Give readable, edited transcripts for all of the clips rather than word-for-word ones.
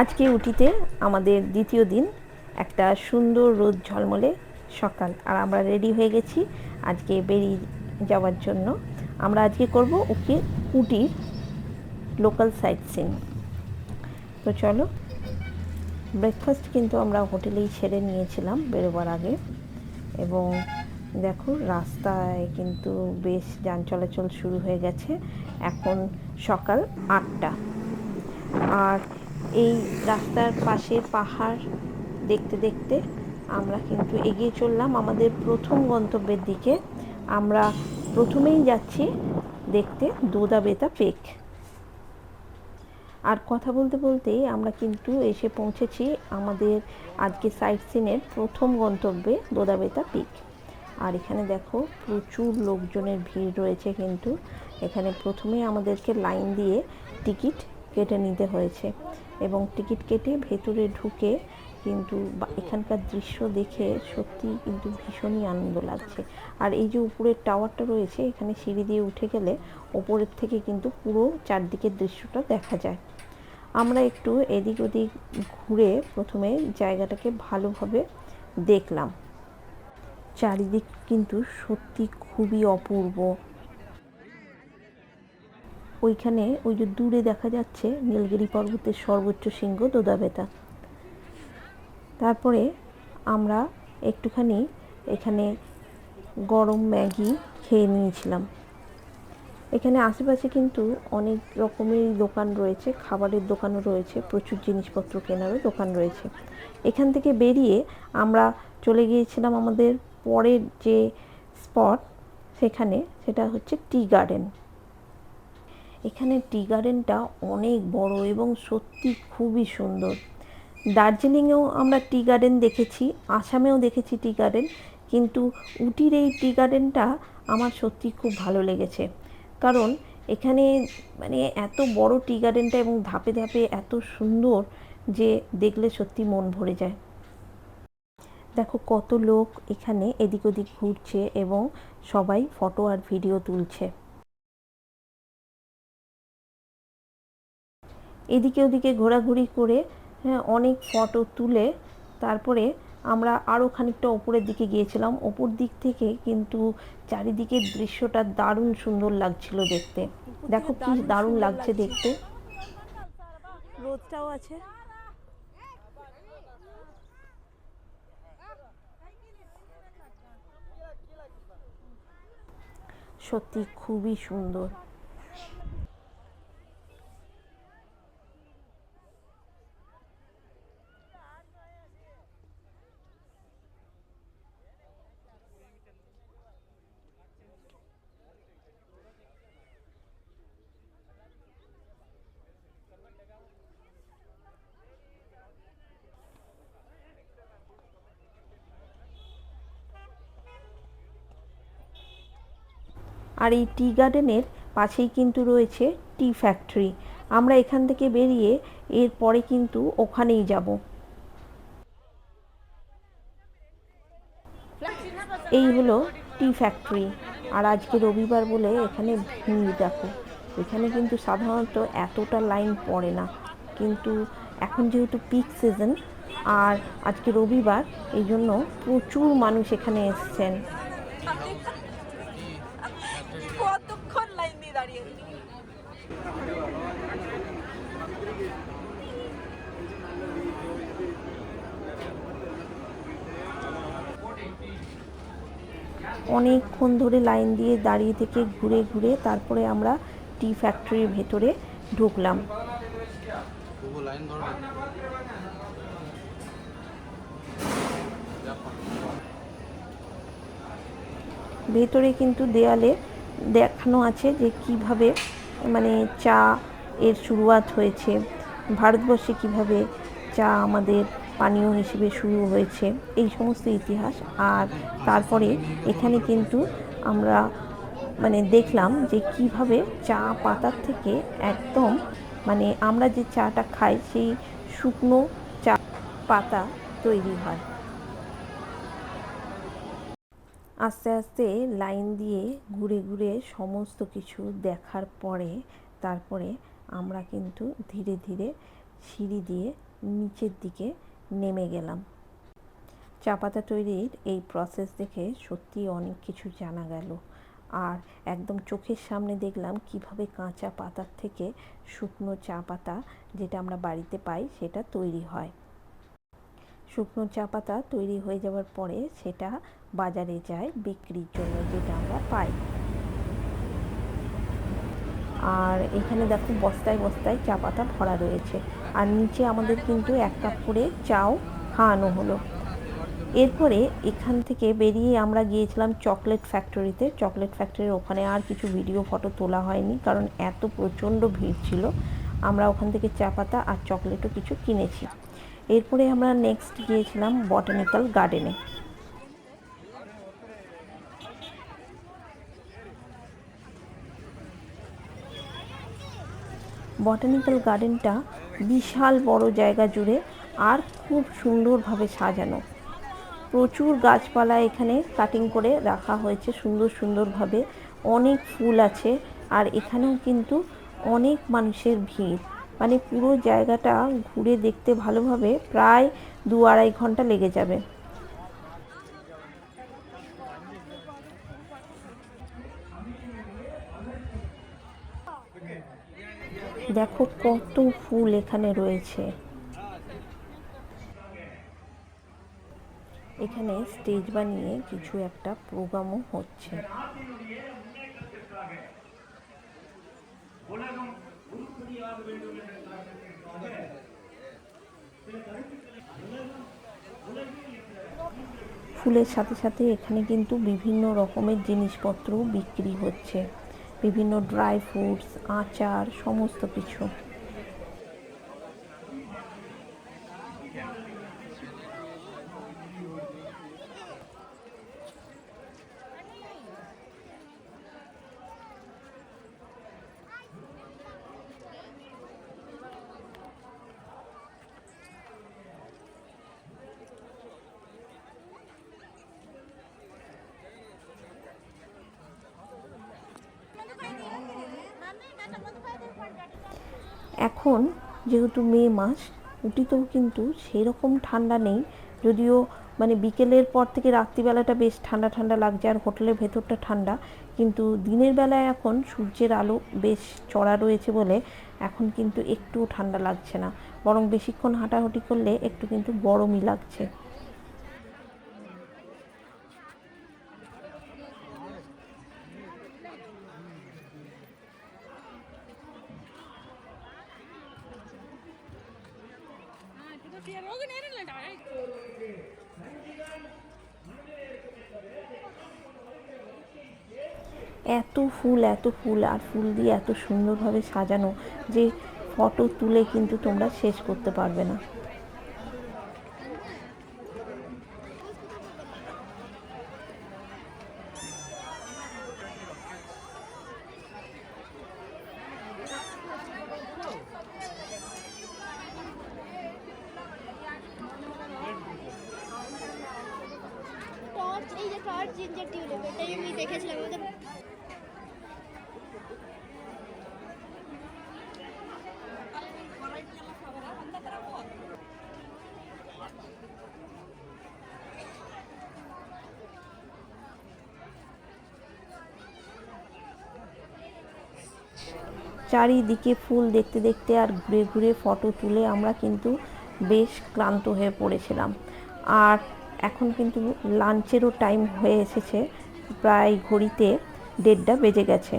আজকে উটিতে আমাদের দ্বিতীয় দিন, একটা সুন্দর রোদ ঝলমলে সকাল, আর আমরা রেডি হয়ে গেছি আজকে বেরিয়ে যাওয়ার জন্য। আমরা আজকে করব উটির লোকাল সাইট সিন। তো চলো, ব্রেকফাস্ট কিন্তু আমরা হোটেলেই সেরে নিয়েছিলাম বেরোবার আগে। এবং দেখো, রাস্তায় কিন্তু বেশ যান চলাচল শুরু হয়ে গেছে। এখন সকাল 8টা, আর এই রাস্তার পাশে পাহাড় দেখতে দেখতে আমরা কিন্তু এগিয়ে চললাম আমাদের প্রথম গন্তব্যের দিকে। আমরা প্রথমেই যাচ্ছি দেখতে দোদা পেক। আর কথা বলতে বলতেই আমরা কিন্তু এসে পৌঁছেছি আমাদের আজকে সাইট সিনের প্রথম গন্তব্যে দোদা পেক। আর এখানে দেখো, প্রচুর লোকজনের ভিড় রয়েছে। কিন্তু এখানে প্রথমেই আমাদেরকে লাইন দিয়ে টিকিট কেটে নিতে হয়েছে, এবং টিকিট কেটে ভেতরে ঢুকে কিন্তু এখানকার দৃশ্য দেখে সত্যি কিন্তু ভীষণই আনন্দ লাগছে। আর এই যে উপরের টাওয়ারটা রয়েছে, এখানে সিঁড়ি দিয়ে উঠে গেলে ওপরের থেকে কিন্তু পুরো চারদিকের দৃশ্যটা দেখা যায়। আমরা একটু এদিক ওদিক ঘুরে প্রথমে জায়গাটাকে ভালোভাবে দেখলাম। চারিদিক কিন্তু সত্যি খুবই অপূর্ব। ওইখানে ওই যে দূরে দেখা যাচ্ছে নীলগিরি পর্বতের সর্বোচ্চ শৃঙ্গ দোদাবেতা। তারপরে আমরা একটুখানি এখানে গরম ম্যাগি খেয়ে নিয়েছিলাম। এখানে আশেপাশে কিন্তু অনেক রকমের দোকান রয়েছে, খাবারের দোকানও রয়েছে, প্রচুর জিনিসপত্র কেনারও দোকান রয়েছে। এখান থেকে বেরিয়ে আমরা চলে গিয়েছিলাম আমাদের পরের যে স্পট, সেটা হচ্ছে টি গার্ডেন। এখানে টি গার্ডেনটা অনেক বড় এবং সত্যি খুবই সুন্দর। দার্জিলিংয়েও আমরা টি গার্ডেন দেখেছি, আসামেও দেখেছি টি গার্ডেন, কিন্তু উটির এই টি গার্ডেনটা আমার সত্যি খুব ভালো লেগেছে। কারণ এখানে মানে এত বড় টি গার্ডেনটা এবং ধাপে ধাপে এত সুন্দর যে দেখলে সত্যি মন ভরে যায়। দেখো, কত লোক এখানে এদিক ওদিক ঘুরছে এবং সবাই ফটো আর ভিডিও তুলছে। এদিকে ওদিকে ঘোরাঘুরি করে অনেক ফটো তুলে তারপরে আমরা আরও খানিকটা ওপরের দিকে গিয়েছিলাম। ওপর দিক থেকে কিন্তু চারিদিকের দৃশ্যটা দারুণ সুন্দর লাগছিল দেখতে। দেখো কি দারুণ লাগছে দেখতে। রোদটাও আছে। সত্যি খুবই সুন্দর। আর এই টি গার্ডেনের পাশেই কিন্তু রয়েছে টি ফ্যাক্টরি। আমরা এখান থেকে বেরিয়ে এরপরে কিন্তু ওখানেই যাব। এই হলো টি ফ্যাক্টরি। আর আজকে রবিবার বলে এখানে ভিড় দেখো। এখানে কিন্তু সাধারণত এতটা লাইন পড়ে না, কিন্তু এখন যেহেতু পিক সিজন আর আজকে রবিবার, এই জন্য প্রচুর মানুষ এখানে এসছেন। কতক্ষণ লাইন দিয়ে দাঁড়িয়ে অনেকক্ষণ ধরে লাইন দিয়ে দাঁড়িয়ে থেকে ঘুরে ঘুরে তারপরে আমরা টি ফ্যাক্টরির ভেতরে ঢুকলাম। ভেতরে কিন্তু দেয়ালে দেখানো আছে যে কিভাবে মানে চা এর শুরুয়াত হয়েছে, ভারতবর্ষে কিভাবে চা আমাদের পানীয় হিসেবে শুরু হয়েছে, এই সমস্ত ইতিহাস। আর তারপরে এখানে কিন্তু আমরা মানে দেখলাম যে কিভাবে চা পাতার থেকে একদম মানে আমরা যে চাটা খাই সেই শুকনো চা পাতা তৈরি হয়। আস্তে আস্তে লাইন দিয়ে ঘুরে ঘুরে সমস্ত কিছু দেখার পরে তারপরে আমরা কিন্তু ধীরে ধীরে সিঁড়ি দিয়ে নিচের দিকে নেমে গেলাম। চা পাতা তৈরির এই প্রসেস দেখে সত্যিই অনেক কিছু জানা গেল। আর একদম চোখের সামনে দেখলাম কিভাবে কাঁচা পাতার থেকে শুকনো চা পাতা, যেটা আমরা বাড়িতে পাই, সেটা তৈরি হয়। শুকনো চা পাতা তৈরি হয়ে যাওয়ার পরে সেটা বাজারে যায় বিক্রির জন্য, যেটা আমরা পাই। আর এখানে দেখো বস্তায় বস্তায় চা পাতা ভরা রয়েছে। আর নিচে আমাদের কিন্তু 1 কাপ করে চাও খাওয়ানো হলো। এরপরে এখান থেকে বেরিয়ে আমরা গিয়েছিলাম চকলেট ফ্যাক্টরিতে। চকলেট ফ্যাক্টরির ওখানে আর কিছু ভিডিও ফটো তোলা হয়নি, কারণ এত প্রচণ্ড ভিড় ছিল। আমরা ওখান থেকে চা পাতা আর চকলেটও কিছু কিনেছি। এরপরে আমরা নেক্সট গিয়েছিলাম বটানিক্যাল গার্ডেনে। বটানিক্যাল গার্ডেনটা বিশাল বড় জায়গা জুড়ে আর খুব সুন্দরভাবে সাজানো। প্রচুর গাছপালা এখানে কাটিং করে রাখা হয়েছে সুন্দর সুন্দরভাবে। অনেক ফুল আছে। আর এখানেও কিন্তু অনেক মানুষের ভিড়। মানে পুরো জায়গাটা ঘুরে দেখতে ভালোভাবে প্রায় 2-2.5 ঘন্টা লেগে যাবে। দেখো কত ফুল এখানে রয়েছে। এখানে স্টেজ বানিয়ে কিছু একটা প্রোগ্রামও হচ্ছে। ফুলের সাথে সাথে এখানে কিন্তু বিভিন্ন রকমের জিনিসপত্রও বিক্রি হচ্ছে। বিভিন্ন ড্রাই ফ্রুটস, আচার, সমস্ত কিছু। এখন যেহেতু মে মাস, উটিতেও কিন্তু সেরকম ঠান্ডা নেই, যদিও মানে বিকেলের পর থেকে রাত্রিবেলাটা বেশ ঠান্ডা ঠান্ডা লাগছে আর হোটেলের ভেতরটা ঠান্ডা। কিন্তু দিনের বেলায় এখন সূর্যের আলো বেশ চড়া রয়েছে বলে এখন কিন্তু একটুও ঠান্ডা লাগছে না, বরং বেশিক্ষণ হাঁটাহাঁটি করলে একটু কিন্তু গরমই লাগছে। এত ফুল এত ফুল আর ফুল দিয়ে এত সুন্দরভাবে সাজানো যে ফটো তুলে কিন্তু তোমরা শেষ করতে পারবে না। টর্চ, এই যে টর্চ জিঞ্জার টিউলিপ, এটাই আমি দেখেছিলাম ওদের। চারিদিকে ফুল দেখতে দেখতে আর ঘুরে ঘুরে ফটো তুলে আমরা কিন্তু বেশ ক্লান্ত হয়ে পড়েছিলাম। আর এখন কিন্তু লাঞ্চেরও টাইম হয়ে এসেছে, প্রায় ঘড়িতে 1:30টা বেজে গেছে।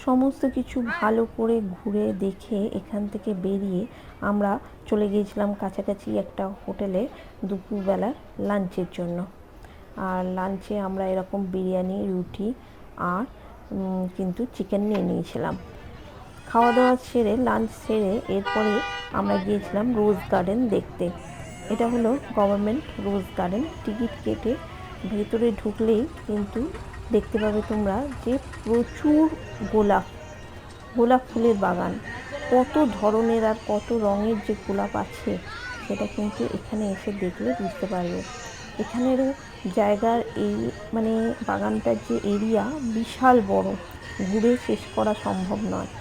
সমস্ত কিছু ভালো করে ঘুরে দেখে এখান থেকে বেরিয়ে আমরা চলে গিয়েছিলাম কাছাকাছি একটা হোটেলে দুপুরবেলার লাঞ্চের জন্য। আর লাঞ্চে আমরা এরকম বিরিয়ানি, রুটি আর কিন্তু চিকেন নিয়ে নিয়েছিলাম। খাওয়া দাওয়া সেরে, লাঞ্চ সেরে এরপরে আমরা গিয়েছিলাম রোজ গার্ডেন দেখতে। এটা হলো গভর্নমেন্ট রোজ গার্ডেন। টিকিট কেটে ভেতরে ঢুকলেই কিন্তু দেখতে পাবে তোমরা যে প্রচুর গোলাপ, গোলাপ ফুলের বাগান। কত ধরনের আর কত রঙের যে গোলাপ আছে সেটা কিন্তু এখানে এসে দেখলে বুঝতে পারবে। এখানেরও জায়গার এই মানে বাগানটার যে এরিয়া বিশাল বড়, ঘুরে শেষ করা সম্ভব নয়।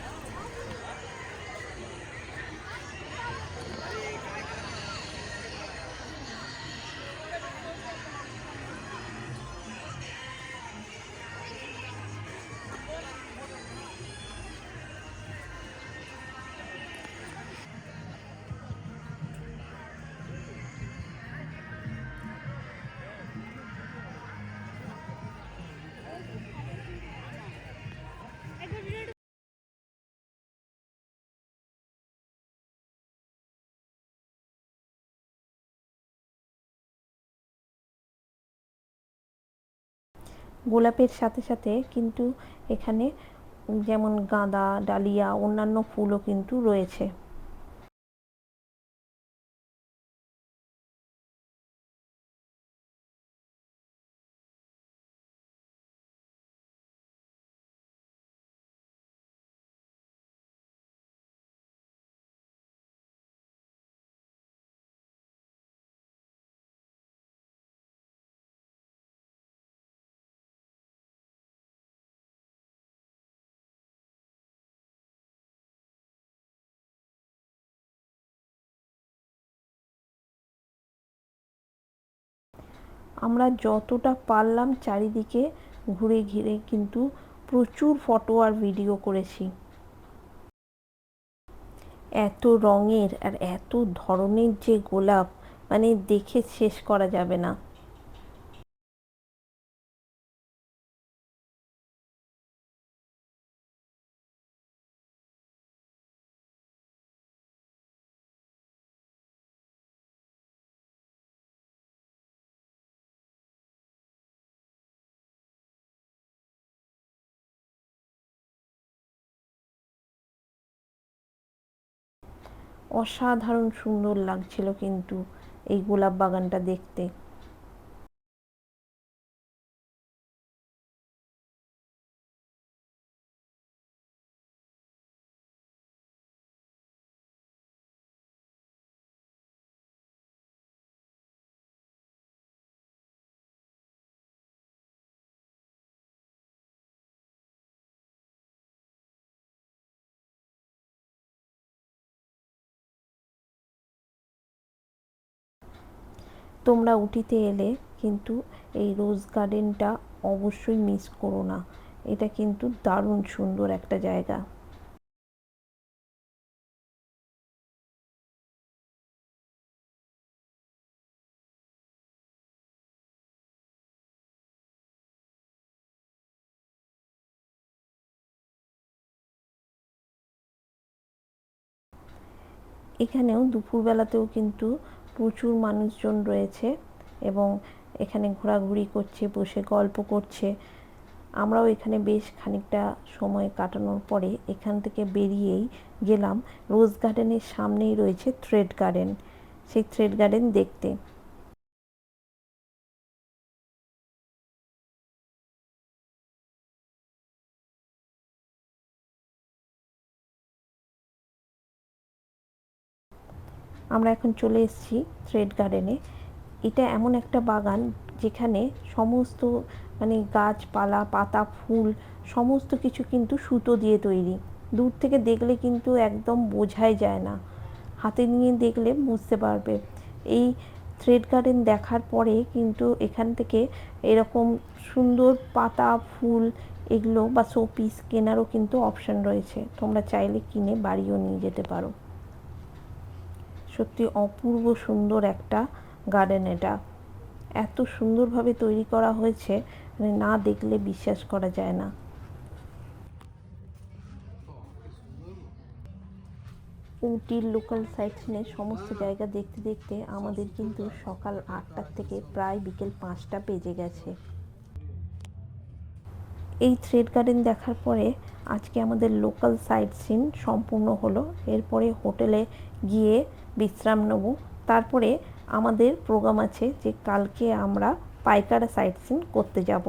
গোলাপের সাথে সাথে কিন্তু এখানে যেমন গাঁদা, ডালিয়া, অন্যান্য ফুলও কিন্তু রয়েছে। আমরা যতটা পারলাম চারিদিকে ঘুরে ঘিরে কিন্তু প্রচুর ফটো আর ভিডিও করেছি। এত রঙের আর এত ধরনের যে গোলাপ, মানে দেখে শেষ করা যাবে না। অসাধারণ সুন্দর লাগছিল কিন্তু এই গোলাপ বাগানটা দেখতে। তোমরা উটিতে এলে কিন্তু এই রোজ গার্ডেনটা অবশ্যই মিস করো না। এটা কিন্তু দারুণ সুন্দর একটা জায়গা। এখানেও দুপুরবেলাতেও কিন্তু প্রচুর মানুষজন রয়েছে এবং এখানে ঘোরাঘুরি করছে, বসে গল্প করছে। আমরাও এখানে বেশ খানিকটা সময় কাটানোর পরে এখান থেকে বেরিয়েই গেলাম রোজ গার্ডেনের সামনেই রয়েছে থ্রেড গার্ডেন, সেই থ্রেড গার্ডেন দেখতে। আমরা এখন চলে এসেছি থ্রেড গার্ডেনে। এটা এমন একটা বাগান যেখানে সমস্ত মানে গাছপালা, পাতা, ফুল সমস্ত কিছু কিন্তু সুতো দিয়ে তৈরি। দূর থেকে দেখলে কিন্তু একদম বোঝাই যায় না, হাতে নিয়ে দেখলে বুঝতে পারবে। এই থ্রেড গার্ডেন দেখার পরে কিন্তু এখান থেকে এরকম সুন্দর পাতা, ফুল এগুলো বা শোপিস কেনারও কিন্তু অপশান রয়েছে। তোমরা চাইলে কিনে বাড়িও নিয়ে যেতে পারো। সত্যি অপূর্ব সুন্দর একটা গার্ডেন এটা। এত সুন্দরভাবে তৈরি করা হয়েছে, মানে না দেখলে বিশ্বাস করা যায় না। ঊটির লোকাল সাইট সিনের সমস্ত জায়গা দেখতে দেখতে আমাদের কিন্তু সকাল 8টার থেকে প্রায় বিকেল 5টা বেজে গেছে। এই থ্রেড গার্ডেন দেখার পরে আজকে আমাদের লোকাল সাইট সিন সম্পূর্ণ হলো। এরপরে হোটেলে গিয়ে বিশ্রাম নেব। তারপরে আমাদের প্রোগ্রাম আছে যে কালকে আমরা পাইকারা সাইট সিন করতে যাব।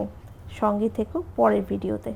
সঙ্গে থেকো পরের ভিডিওতে।